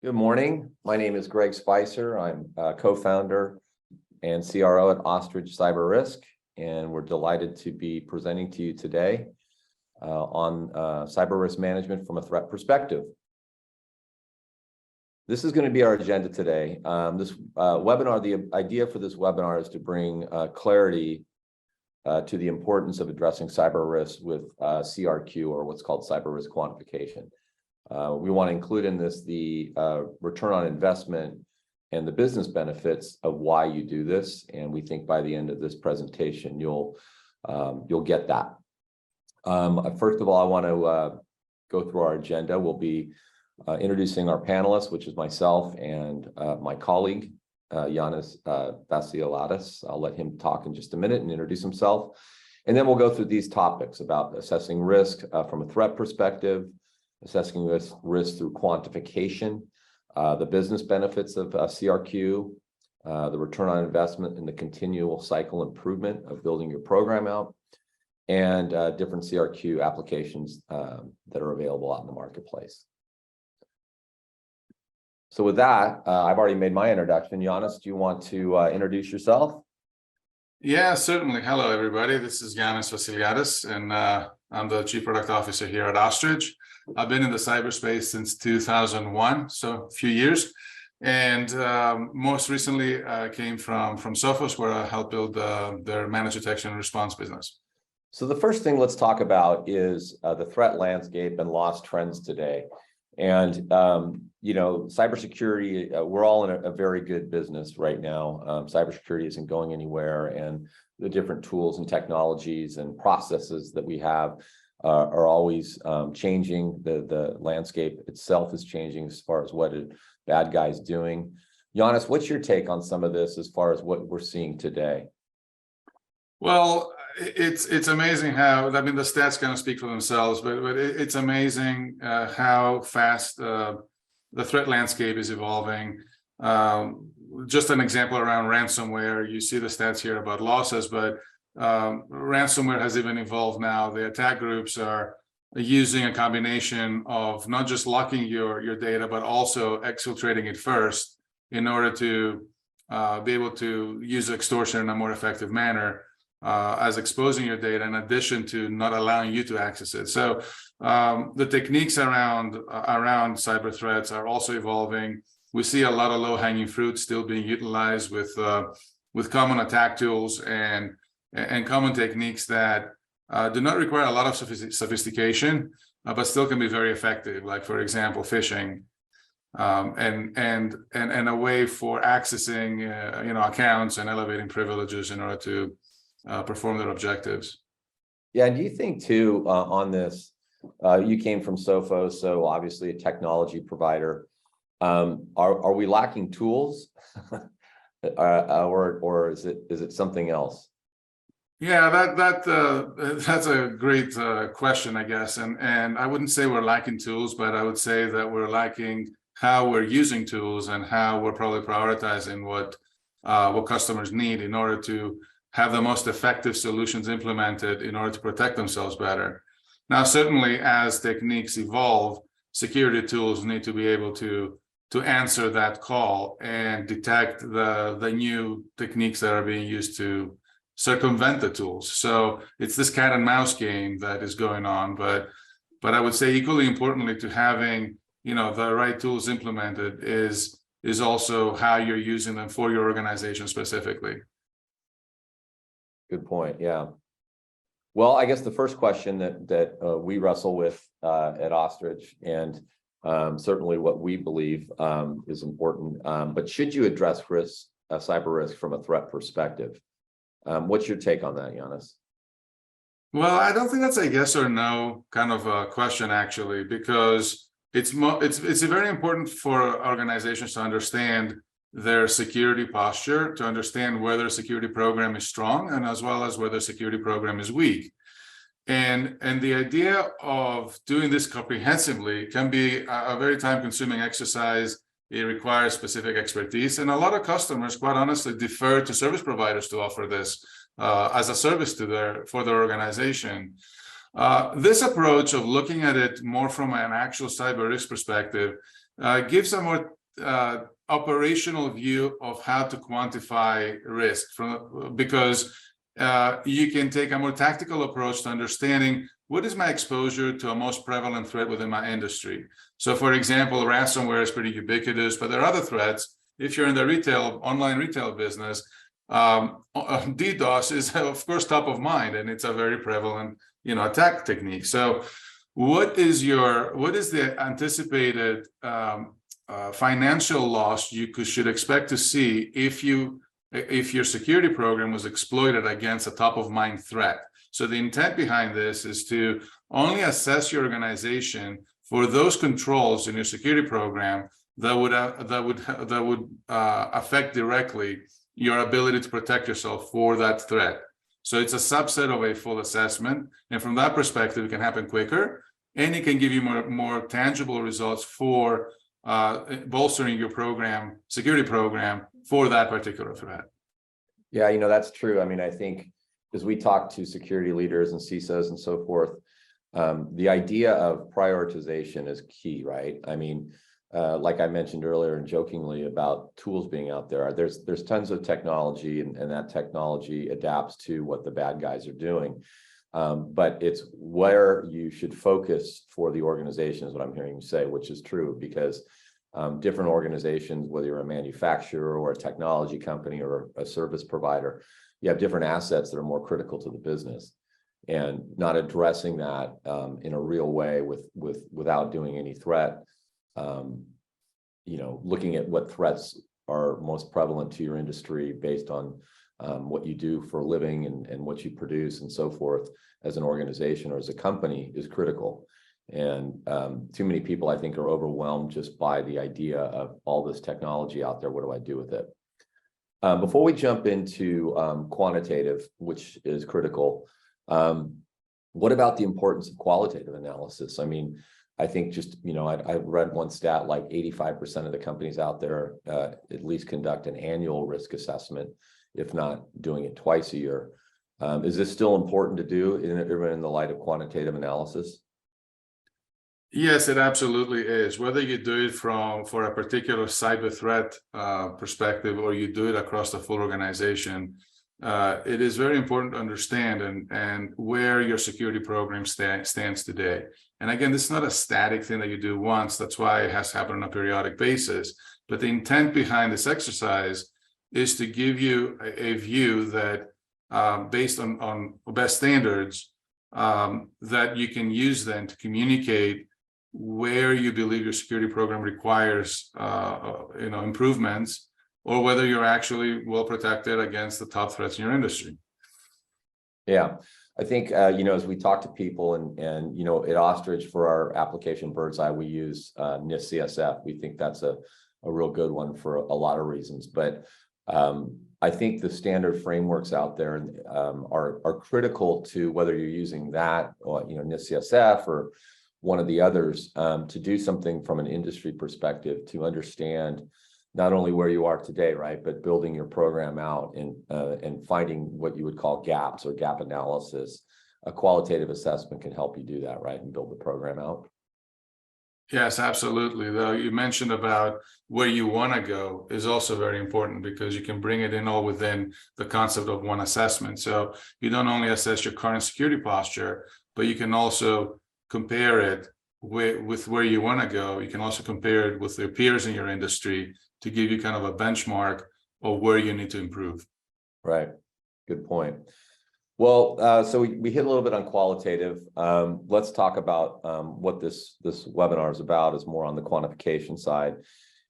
Good morning. My name is Greg Spicer. I'm co-founder and CRO at Ostrich Cyberisk, and we're delighted to be presenting to you today on cyber risk management from a threat perspective. This is going to be our agenda today. This webinar, the idea for this webinar is to bring clarity to the importance of addressing cyber risk with CRQ, or what's called cyber risk quantification. We want to include in this the return on investment and the business benefits of why you do this, and we think by the end of this presentation you'll get that. First of all, I want to go through our agenda. We'll be introducing our panelists, which is myself and my colleague Yanis Vasiladis. I'll let him talk in just a minute and introduce himself, and then we'll go through these topics about assessing risk from a threat perspective, assessing risk through quantification, the business benefits of CRQ, the return on investment and the continual cycle improvement of building your program out, and different CRQ applications that are available out in the marketplace. So with that, I've already made my introduction. Yanis, do you want to introduce yourself? Yeah, certainly. Hello, everybody. This is Yanis Vasiladis, and I'm the Chief Product Officer here at Ostrich. I've been in the cyberspace since 2001, so a few years. And most recently came from Sophos, where I helped build their managed detection and response business. So the first thing let's talk about is the threat landscape and loss trends today. And, you know, cybersecurity, we're all in a very good business right now. Cybersecurity isn't going anywhere, and the different tools and technologies and processes that we have are always changing. The landscape itself is changing as far as what a bad guy's doing. Yanis, what's your take on some of this as far as what we're seeing today? Well, it's amazing how, I mean, the stats kind of speak for themselves, but it's amazing how fast the threat landscape is evolving. Just an example around ransomware, you see the stats here about losses, but ransomware has even evolved now. The attack groups are using a combination of not just locking your data, but also exfiltrating it first in order to be able to use extortion in a more effective manner, as exposing your data in addition to not allowing you to access it. So the techniques around cyber threats are also evolving. We see a lot of low-hanging fruit still being utilized with common attack tools and common techniques that do not require a lot of sophistication, but still can be very effective. Like, for example, phishing, and a way for accessing accounts and elevating privileges in order to perform their objectives. Yeah, do you think too on this? You came from Sophos, so obviously a technology provider. Are we lacking tools, or is it something else? Yeah, that's a great question, I guess, and I wouldn't say we're lacking tools, but I would say that we're lacking how we're using tools and how we're probably prioritizing what customers need in order to have the most effective solutions implemented in order to protect themselves better. Now, certainly, as techniques evolve, security tools need to be able to answer that call and detect the new techniques that are being used to circumvent the tools. So it's this cat and mouse game that is going on, but I would say equally importantly to having the right tools implemented is also how you're using them for your organization specifically. Good point. Yeah. Well, I guess the first question that we wrestle with at Ostrich, and certainly what we believe is important, but should you address cyber risk from a threat perspective? What's your take on that, Yanis? Well, I don't think that's a yes or no kind of a question, actually, because it's very important for organizations to understand their security posture, to understand whether a security program is strong and as well as whether a security program is weak. And the idea of doing this comprehensively can be a very time-consuming exercise. It requires specific expertise, and a lot of customers, quite honestly, defer to service providers to offer this as a service for their organization. This approach of looking at it more from an actual cyber risk perspective Give some more operational view of how to quantify risk because you can take a more tactical approach to understanding what is my exposure to a most prevalent threat within my industry. So for example, ransomware is pretty ubiquitous, but there are other threats. If you're in the online retail business, DDoS is of course top of mind, and it's a very prevalent, attack technique. So what is the anticipated financial loss you should expect to see if your security program was exploited against a top of mind threat? So the intent behind this is to only assess your organization for those controls in your security program that would affect directly your ability to protect yourself for that threat. So it's a subset of a full assessment, and from that perspective, it can happen quicker, and it can give you more tangible results for bolstering your security program for that particular threat. Yeah, that's true. I mean, I think as we talk to security leaders and CISOs and so forth, the idea of prioritization is key, right? I mean, like I mentioned earlier and jokingly about tools being out there, there's tons of technology, and that technology adapts to what the bad guys are doing. But it's where you should focus for the organization is what I'm hearing you say, which is true, because different organizations, whether you're a manufacturer or a technology company or a service provider, you have different assets that are more critical to the business, and not addressing that in a real way without doing any threat. Looking at what threats are most prevalent to your industry based on what you do for a living and what you produce and so forth as an organization or as a company is critical. And too many people, I think, are overwhelmed just by the idea of all this technology out there. What do I do with it? Before we jump into quantitative, which is critical, what about the importance of qualitative analysis? I mean, I think just, I read one stat, like 85% of the companies out there at least conduct an annual risk assessment, if not doing it twice a year. Is this still important to do even in the light of quantitative analysis? Yes, it absolutely is. Whether you do it for a particular cyber threat perspective, or you do it across the full organization, it is very important to understand and where your security program stands today. And again, this is not a static thing that you do once. That's why it has to happen on a periodic basis. But the intent behind this exercise is to give you a view that based on best standards, that you can use then to communicate where you believe your security program requires improvements, or whether you're actually well protected against the top threats in your industry. Yeah, I think as we talk to people and at Ostrich for our application Bird's Eye, we use NIST CSF. We think that's a real good one for a lot of reasons. But I think the standard frameworks out there are critical to whether you're using that or NIST CSF or one of the others, to do something from an industry perspective to understand not only where you are today, right, but building your program out and finding what you would call gaps or gap analysis. A qualitative assessment can help you do that, right, and build the program out. Yes, absolutely. Though you mentioned about where you want to go is also very important, because you can bring it in all within the concept of one assessment. So you don't only assess your current security posture, but you can also compare it with where you want to go. You can also compare it with your peers in your industry to give you kind of a benchmark of where you need to improve. Right. Good point. Well, so we hit a little bit on qualitative. Let's talk about what this webinar is about, is more on the quantification side.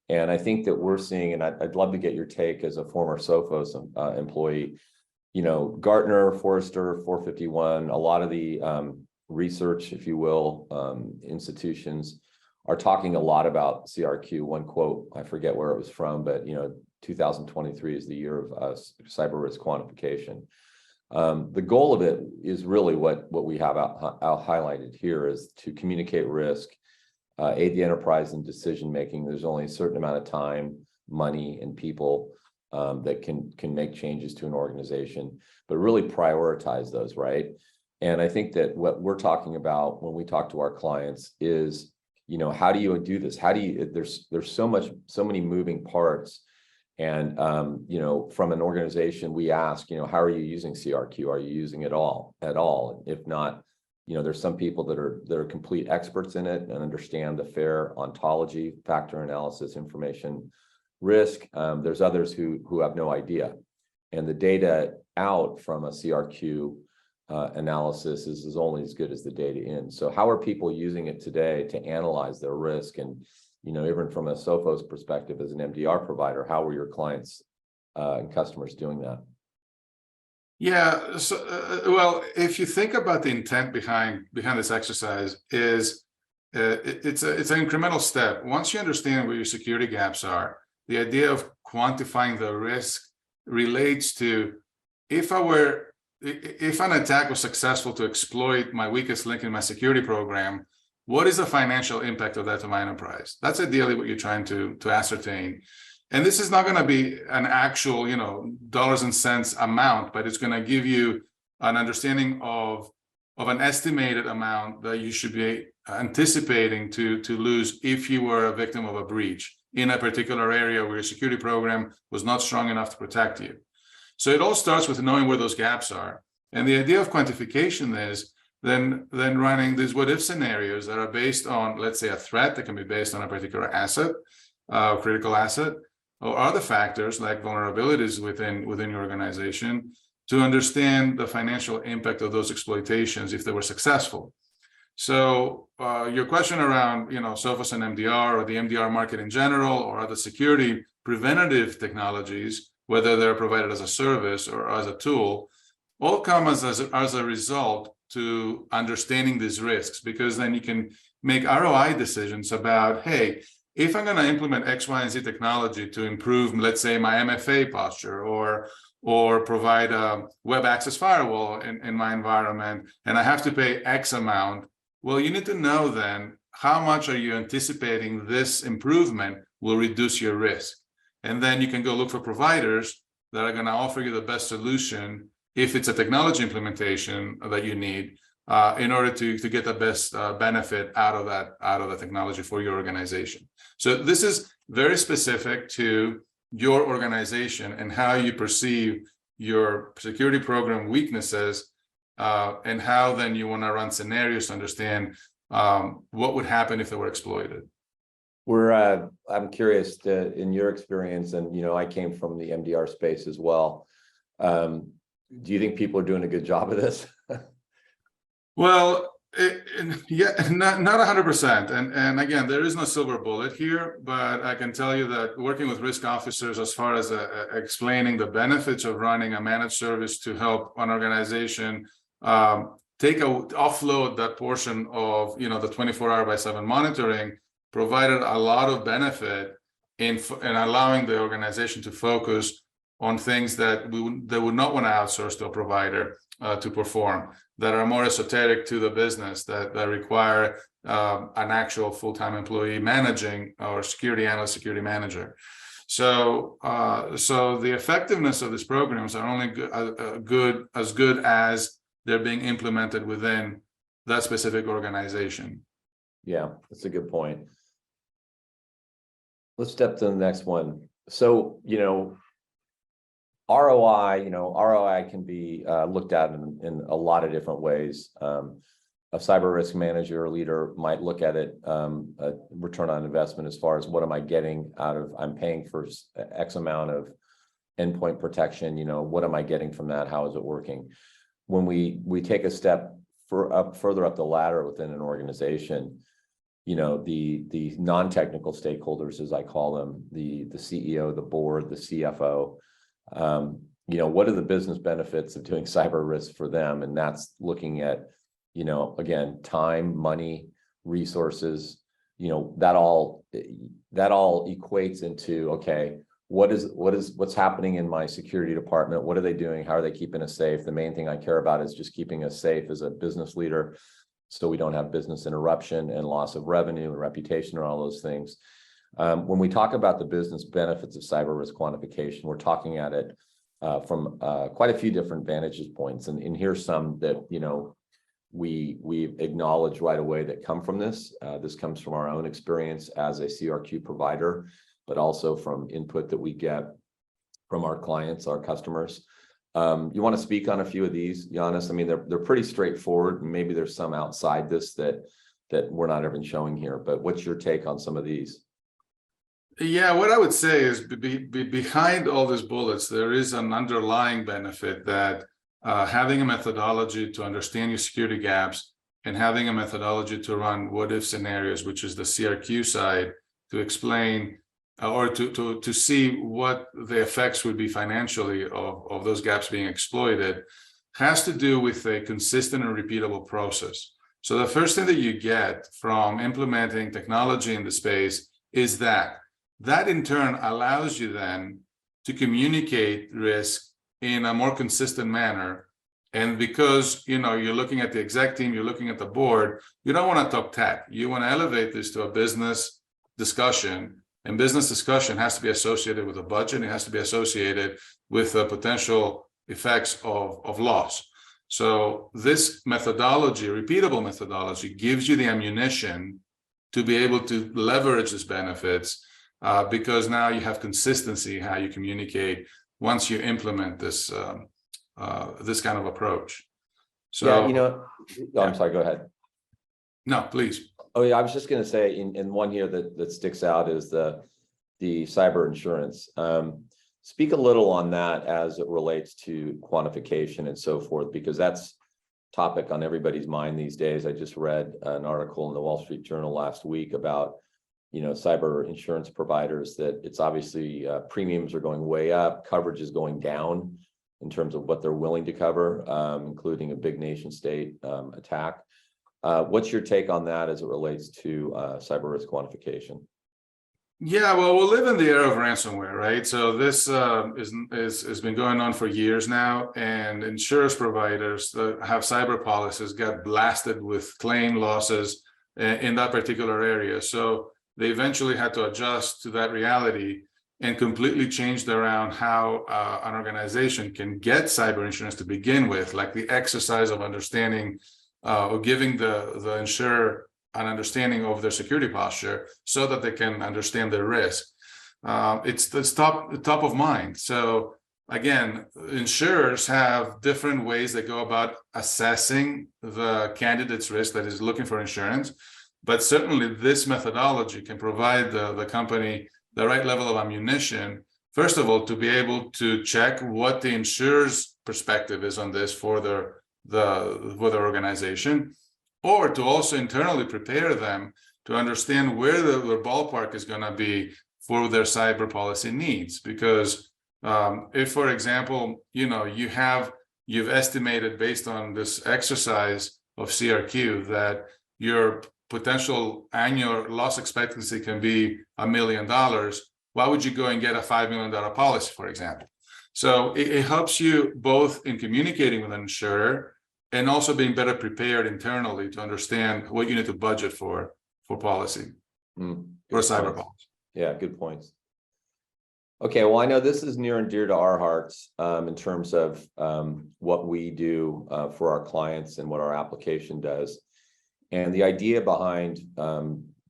And I think that we're seeing, and I'd love to get your take as a former Sophos employee, Gartner, Forrester, 451, a lot of the research, if you will, institutions are talking a lot about CRQ. One quote, I forget where it was from, but 2023 is the year of cyber risk quantification. The goal of it is really what we have out highlighted here, is to communicate risk, aid the enterprise in decision making. There's only a certain amount of time, money, and people that can make changes to an organization, but really prioritize those, right? And I think that what we're talking about when we talk to our clients is, how do you do this? How do you, there's so many moving parts. And, from an organization, we ask, how are you using CRQ? Are you using it at all? If not, there's some people that are complete experts in it and understand the fair ontology, factor analysis, information risk. There's others who have no idea. And the data out from a CRQ analysis is only as good as the data in. So how are people using it today to analyze their risk? And, even from a Sophos perspective as an MDR provider, how are your clients and customers doing that? Yeah, so well, if you think about the intent behind this exercise, is it's an incremental step. Once you understand where your security gaps are, the idea of quantifying the risk relates to if an attack was successful to exploit my weakest link in my security program, what is the financial impact of that to my enterprise? That's ideally what you're trying to ascertain. And this is not going to be an actual, dollars and cents amount, but it's going to give you an understanding of an estimated amount that you should be anticipating to lose if you were a victim of a breach in a particular area where your security program was not strong enough to protect you. So it all starts with knowing where those gaps are. And the idea of quantification is then running these what-if scenarios that are based on, let's say, a threat that can be based on a particular asset, critical asset, or other factors like vulnerabilities within your organization to understand the financial impact of those exploitations if they were successful. So your question around, Sophos and MDR or the MDR market in general or other security preventative technologies, whether they're provided as a service or as a tool, all come as a result to understanding these risks, because then you can make ROI decisions about, hey, if I'm going to implement X, Y, and Z technology to improve, let's say, my MFA posture or provide a web access firewall in my environment, and I have to pay X amount, well, you need to know then how much are you anticipating this improvement will reduce your risk. And then you can go look for providers that are going to offer you the best solution if it's a technology implementation that you need in order to get the best benefit out of the technology for your organization. So this is very specific to your organization and how you perceive your security program weaknesses and how then you want to run scenarios to understand what would happen if they were exploited. I'm curious in your experience, and I came from the MDR space as well. Do you think people are doing a good job of this? Well, not 100%. And again, there is no silver bullet here, but I can tell you that working with risk officers as far as explaining the benefits of running a managed service to help an organization offload that portion of the 24-hour-by-7 monitoring provided a lot of benefit in allowing the organization to focus on things that they would not want to outsource to a provider to perform, that are more esoteric to the business, that require an actual full-time employee managing, or security analyst, security manager. So the effectiveness of these programs are only as good as they're being implemented within that specific organization. Yeah, that's a good point. Let's step to the next one. So, ROI can be looked at in a lot of different ways. A cyber risk manager or leader might look at it, a return on investment, as far as what am I getting out of, I'm paying for X amount of endpoint protection, what am I getting from that? How is it working? When we take a step further up the ladder within an organization, the non-technical stakeholders, as I call them, the CEO, the board, the CFO, what are the business benefits of doing cyber risk for them? And that's looking at, again, time, money, resources, that all equates into, okay, what's happening in my security department? What are they doing? How are they keeping us safe? The main thing I care about is just keeping us safe as a business leader, so we don't have business interruption and loss of revenue and reputation and all those things. When we talk about the business benefits of cyber risk quantification, we're talking at it from quite a few different vantage points. And here's some that, we acknowledge right away that come from this. This comes from our own experience as a CRQ provider, but also from input that we get from our clients, our customers. You want to speak on a few of these, Giannis? I mean, they're pretty straightforward, and maybe there's some outside this that we're not even showing here, but what's your take on some of these? Yeah, what I would say is behind all these bullets, there is an underlying benefit that having a methodology to understand your security gaps and having a methodology to run what-if scenarios, which is the CRQ side, to explain or to see what the effects would be financially of those gaps being exploited, has to do with a consistent and repeatable process. So the first thing that you get from implementing technology in the space is that in turn allows you then to communicate risk in a more consistent manner. And because you're looking at the exec team, you're looking at the board, you don't want to talk tech. You want to elevate this to a business discussion, and business discussion has to be associated with a budget. It has to be associated with the potential effects of loss. So this methodology, repeatable methodology, gives you the ammunition to be able to leverage these benefits because now you have consistency how you communicate once you implement this this kind of approach. So yeah, I'm sorry, go ahead. No, please. Oh yeah, I was just going to say in one here that sticks out is the cyber insurance. Speak a little on that as it relates to quantification and so forth, because that's topic on everybody's mind these days. I just read an article in the Wall Street Journal last week about cyber insurance providers, that it's obviously premiums are going way up, coverage is going down in terms of what they're willing to cover, including a big nation state attack. What's your take on that as it relates to cyber risk quantification? Yeah, well, we live in the era of ransomware, right? So this has been going on for years now, and insurance providers that have cyber policies got blasted with claim losses in that particular area. So they eventually had to adjust to that reality and completely changed around how an organization can get cyber insurance to begin with, like the exercise of understanding or giving the insurer an understanding of their security posture so that they can understand their risk. It's top of mind. So again, insurers have different ways they go about assessing the candidate's risk that is looking for insurance, but certainly this methodology can provide the company the right level of ammunition, first of all, to be able to check what the insurer's perspective is on this for their organization, or to also internally prepare them to understand where their ballpark is going to be for their cyber policy needs. Because if, for example, you've estimated based on this exercise of CRQ that your potential annual loss expectancy can be $1 million, why would you go and get a $5 million policy, for example? So it helps you both in communicating with an insurer and also being better prepared internally to understand what you need to budget for policy or cyber policy. Yeah, good points. Okay, well, I know this is near and dear to our hearts in terms of what we do for our clients and what our application does. And the idea behind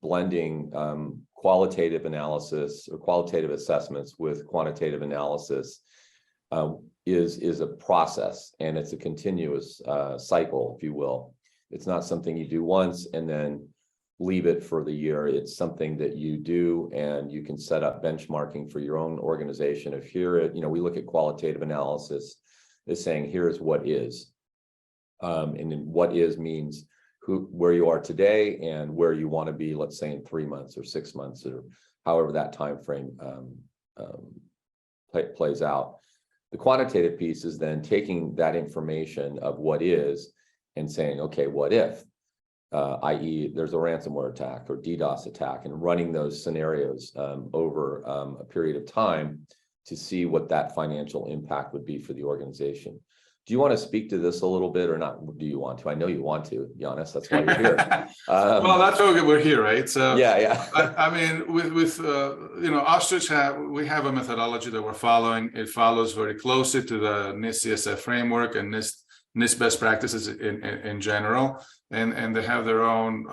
blending qualitative analysis or qualitative assessments with quantitative analysis is a process, and it's a continuous cycle, if you will. It's not something you do once and then leave it for the year. It's something that you do, and you can set up benchmarking for your own organization. If we look at qualitative analysis as saying, here's what is, and then what is means where you are today and where you want to be, let's say in 3 months or 6 months or however that time frame plays out. The quantitative piece is then taking that information of what is and saying, okay, what if, i.e. there's a ransomware attack or DDoS attack, and running those scenarios over a period of time to see what that financial impact would be for the organization. Do you want to speak to this a little bit or not? Do you want to? I know you want to, Giannis. That's why you're here. Well, that's why we're here, right? So yeah. I mean, with Ostrich, we have a methodology that we're following. It follows very closely to the NIST CSF framework and NIST NIST best practices in general, and they have their own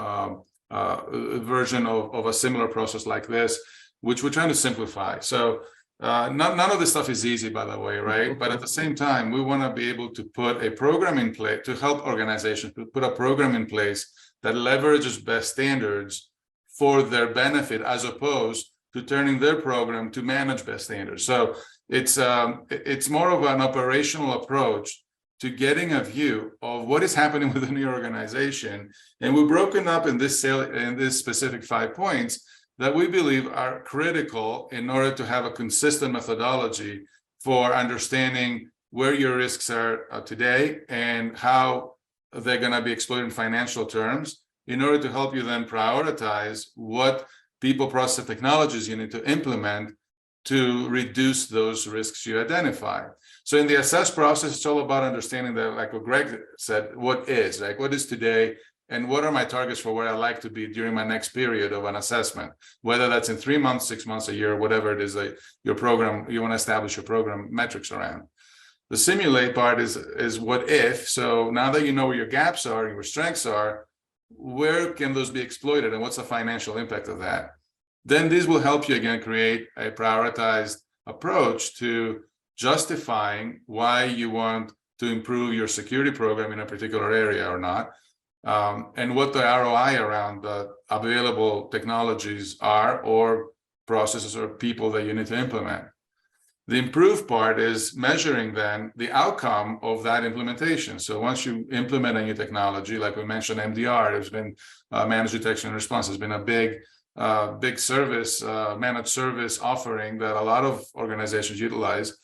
version of a similar process like this, which we're trying to simplify. So none of this stuff is easy, by the way, right? But at the same time, we want to be able to put a program in place to help organizations to put a program in place that leverages best standards for their benefit, as opposed to turning their program to manage best standards. So it's more of an operational approach to getting a view of what is happening within your organization. And we've broken up in this specific 5 points that we believe are critical in order to have a consistent methodology for understanding where your risks are today and how they're going to be exploited in financial terms, in order to help you then prioritize what people, process, technologies you need to implement to reduce those risks you identify. So in the assess process, it's all about understanding that, like what Greg said, what is today, and what are my targets for where I like to be during my next period of an assessment, whether that's in 3 months, 6 months, a year, whatever it is that your program, you want to establish your program metrics around. The simulate part is what if. So now that you know where your gaps are, your strengths are, where can those be exploited and what's the financial impact of that? Then this will help you again create a prioritized approach to justifying why you want to improve your security program in a particular area or not, and what the ROI around the available technologies are, or processes or people that you need to implement. The improved part is measuring then the outcome of that implementation. So once you implement a new technology, like we mentioned, MDR, there's been managed detection and response, has been a big service, managed service offering that a lot of organizations utilize,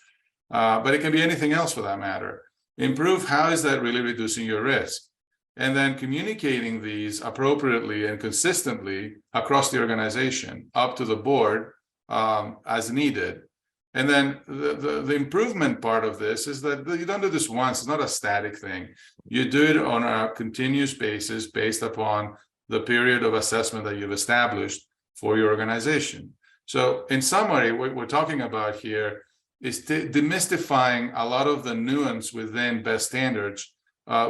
but it can be anything else for that matter. Improve, how is that really reducing your risk? And then communicating these appropriately and consistently across the organization, up to the board as needed. And then the improvement part of this is that you don't do this once. It's not a static thing. You do it on a continuous basis based upon the period of assessment that you've established for your organization. So in summary, what we're talking about here is demystifying a lot of the nuance within best standards,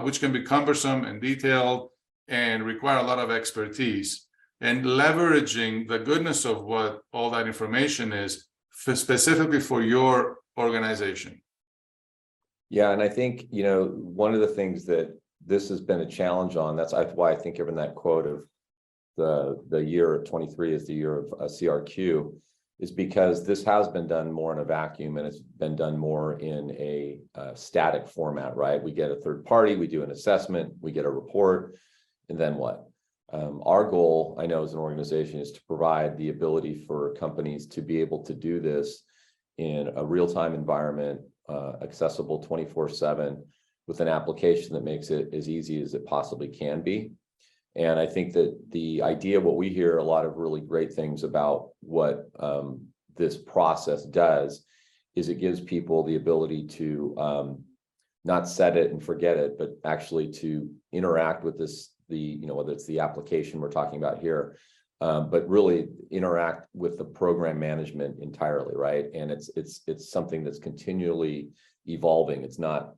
which can be cumbersome and detailed and require a lot of expertise, and leveraging the goodness of what all that information is specifically for your organization. Yeah, and I think, one of the things that this has been a challenge on, that's why I think even that quote of the year 23 is the year of CRQ, is because this has been done more in a vacuum, and it's been done more in a static format, right? We get a third party, we do an assessment, we get a report, and then what? Our goal, I know, as an organization, is to provide the ability for companies to be able to do this in a real-time environment, accessible 24/7, with an application that makes it as easy as it possibly can be. And I think that the idea, what we hear a lot of really great things about what this process does, is it gives people the ability to not set it and forget it, but actually to interact with this, whether it's the application we're talking about here, but really interact with the program management entirely, right? And it's something that's continually evolving. It's not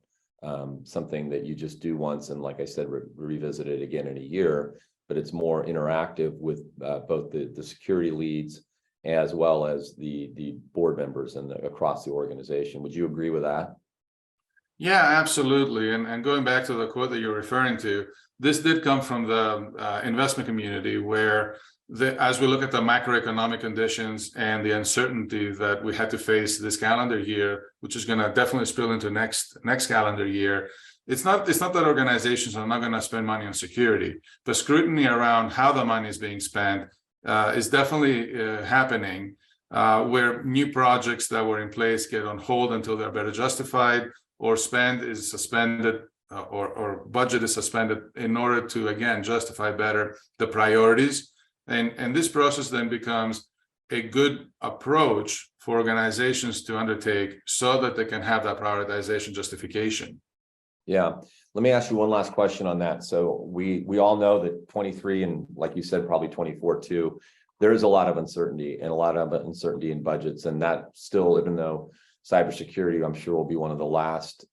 something that you just do once and, like I said, revisit it again in a year, but it's more interactive with both the security leads as well as the board members and across the organization. Would you agree with that? Yeah, absolutely. And going back to the quote that you're referring to, this did come from the investment community, where as we look at the macroeconomic conditions and the uncertainty that we had to face this calendar year, which is going to definitely spill into next calendar year, it's not that organizations are not going to spend money on security. The scrutiny around how the money is being spent is definitely happening, where new projects that were in place get on hold until they're better justified, or spend is suspended, or budget is suspended in order to, again, justify better the priorities. And this process then becomes a good approach for organizations to undertake so that they can have that prioritization justification. Yeah. Let me ask you one last question on that. So we all know that 23, and like you said, probably 24 too, there is a lot of uncertainty in budgets. And that still, even though cybersecurity, I'm sure, will be one of the last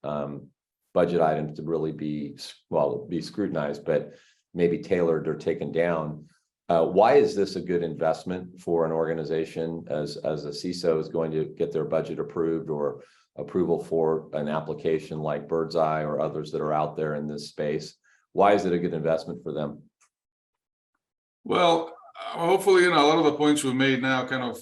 budget items to really be, well, be scrutinized, but maybe tailored or taken down. Why is this a good investment for an organization as a CISO is going to get their budget approved or approval for an application like Birdseye or others that are out there in this space? Why is it a good investment for them? Well, hopefully, a lot of the points we made now kind of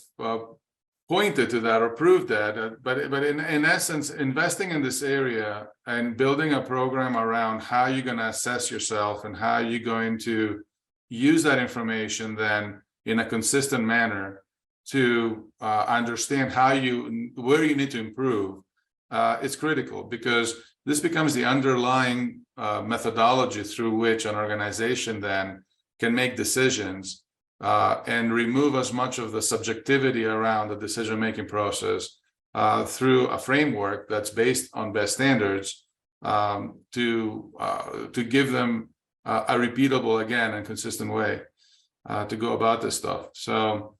pointed to that or proved that. But in essence, investing in this area and building a program around how you're going to assess yourself and how you're going to use that information then in a consistent manner to understand where you need to improve, it's critical, because this becomes the underlying methodology through which an organization then can make decisions and remove as much of the subjectivity around the decision-making process through a framework that's based on best standards to give them a repeatable, again, and consistent way to go about this stuff. So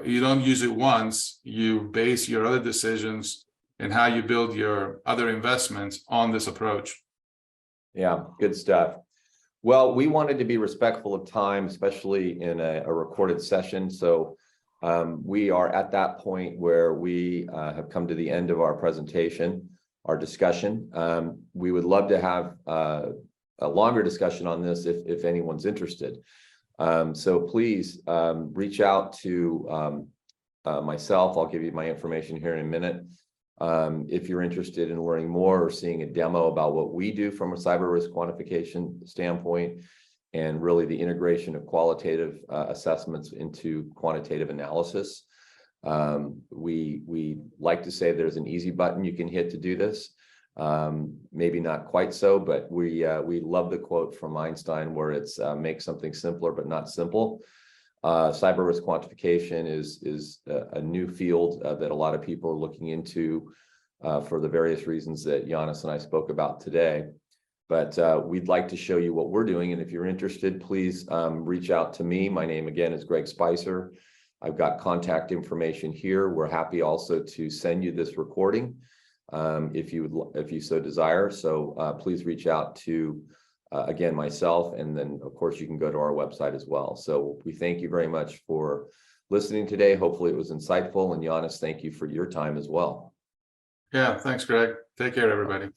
you don't use it once, you base your other decisions and how you build your other investments on this approach. Yeah, good stuff. Well, we wanted to be respectful of time, especially in a recorded session. So we are at that point where we have come to the end of our presentation, our discussion. We would love to have a longer discussion on this if anyone's interested. So please reach out to myself. I'll give you my information here in a minute. If you're interested in learning more or seeing a demo about what we do from a cyber risk quantification standpoint, and really the integration of qualitative assessments into quantitative analysis. We like to say there's an easy button you can hit to do this. Maybe not quite so, but we love the quote from Einstein where it's make something simpler but not simple. Cyber risk quantification is a new field that a lot of people are looking into for the various reasons that Giannis and I spoke about today. But we'd like to show you what we're doing. And if you're interested, please reach out to me. My name again is Greg Spicer. I've got contact information here. We're happy also to send you this recording if you so desire. So please reach out to again, myself, and then of course you can go to our website as well. So we thank you very much for listening today. Hopefully it was insightful, and Giannis, thank you for your time as well. Yeah, thanks, Greg. Take care, everybody.